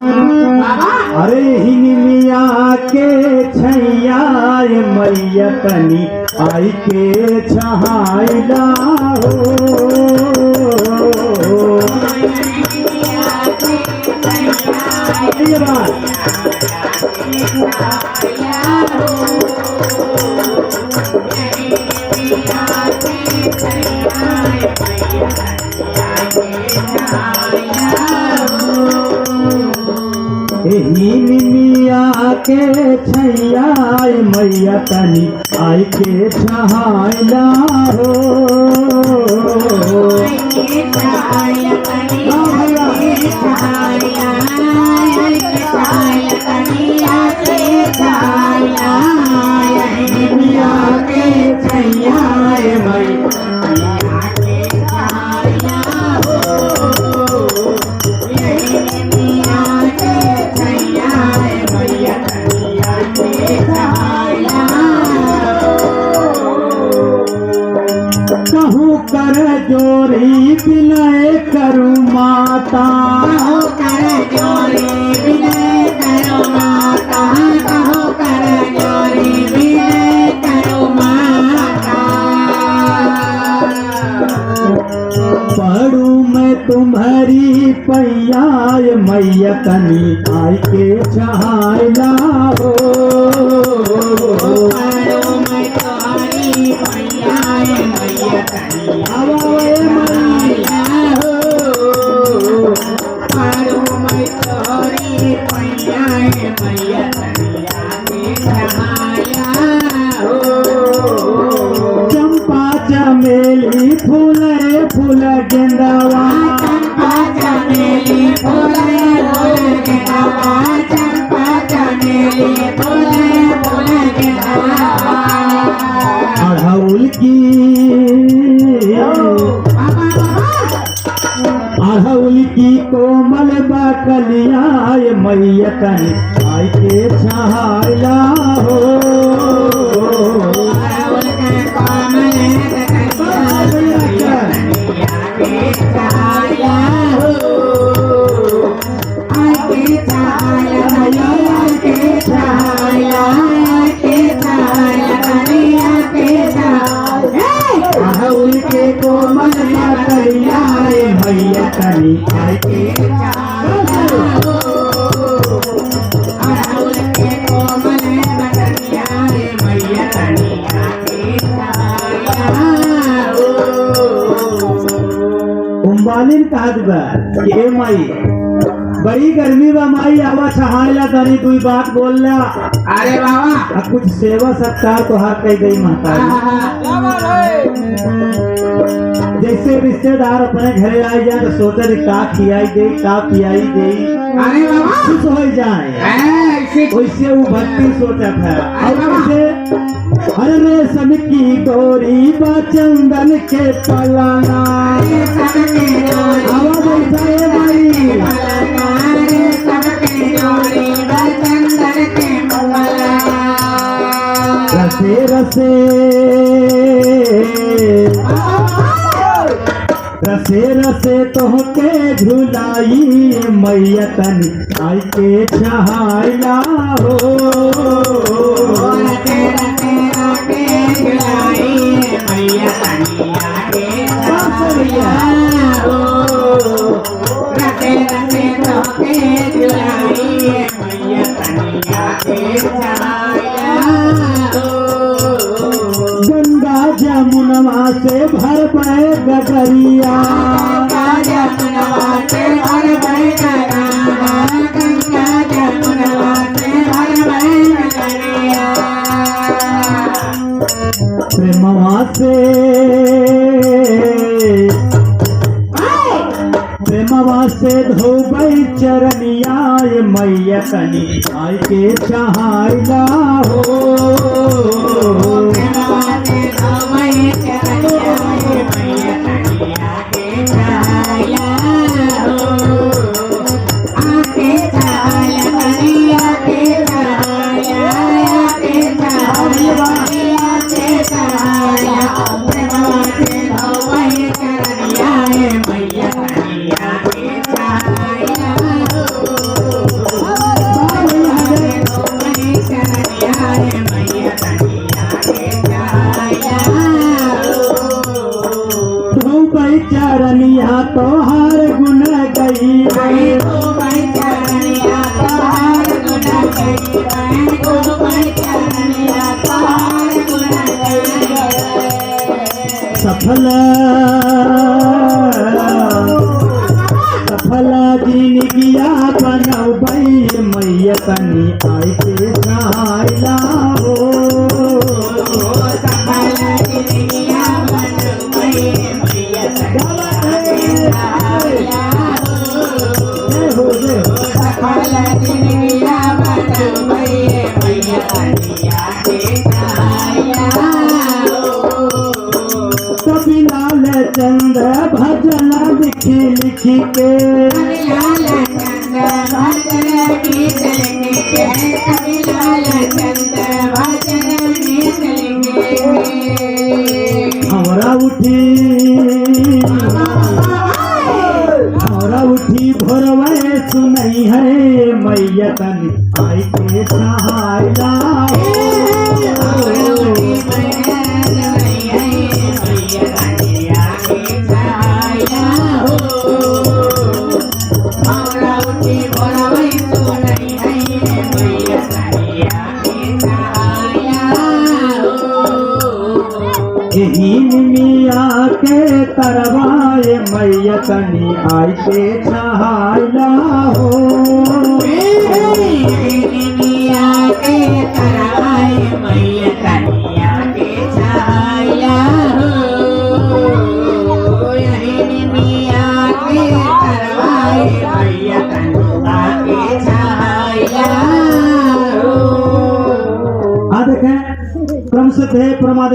अरे हिनिया के छैया मैया तनी आई के छहाइला हो। ये बात हिनिया के छैया मैया तनी आई के छहाइला हो। कहूँ कर जोरी विनय करू माता, कर जोरी विनय करो माता, कहो कर जोरी विनय करो माता। पढ़ू मैं तुम्हारी पैया मैया तनी आई के छहाइला हो। पढ़ो मैं तुम्हारी पैया मैया तनी आवाए मैया हो। पढ़ो मैं तुम्हारी पैया मैया तनी आके छहाया हो। चंपा चमेली फूल फूल गेंदावा, चंपा चमेली फूले फूल गेंदावा, चंपा चमेली फूले फूल गेंदावा। अड़हुल की अड़हुल की कोमल बकलिया मैया तनी आई के छहाइला हो। अड़हुल के कोमल बकलिया आके छाया हो। आके छाया मैया आके छाया, आके छाया मैया आके छाया। अड़हुल के कोमल बकलिया मैया तनी आई के अड़हुल के कोमल बकलिया मैया तनी आके छाया हो। कुंबालिन कहत बा ए माई बड़ी गर्मी बा माई आवा छहाइला तनी कोई बात बोलला। अरे बाबा अब कुछ सेवा सत्कार तो हाथ कही गई माता। जैसे रिश्तेदार अपने घरे आई जाए तो सोचे का खियाई गई का पियाई गई, अरे बाबा खुश हो जाए। ऐसी वैसे वो भक्ति सोचा था। और वैसे अरे रेशम की डोरी बा चंदन के पलाना, सबके जोड़ी आवाज ऐसा है भाई। पलकारे सबके जोड़ी बचंदर के पलका। रसे रसे रसे रसे तोहके झुलाई मैया तनी आई के छहाइला हो। रते रते आके झुलाई मैया तनी आके छाया हो। रते रते तोके झुलाई मैया तनी आके छाया हो। गंगा जमुनवा से भर पे गगरिया, गंगा जमुनवा से भर भर गंगा, गंगा जमुनवा से भर भर गंगा। प्रेमवा से प्रेमवा से धोबै चरनिया मैया तनी आई के छहाइला हो। बनौबई मैया तनी आई के छाइला हो सकल जिंदगिया बनवई मैया तनी आया हो जय हो सकल जिंदगिया बनवई मैया तनी आया कभी लाल चंद भजन लिखी लिखी के लाल चंद भजन गीत लिखे कवि लाल चंद भजन गीत लिखे हमरा उठी भोरवे सुनई है मैया तनी आई के छाइला मिया के तरवाए मैया तनी आई के छाइला हो मिया के तरवाए मैया तनिया के छाया हो यही मिया के तरवाए मैया तनिया के छाया हो आ देखें क्रम से थे प्रमाद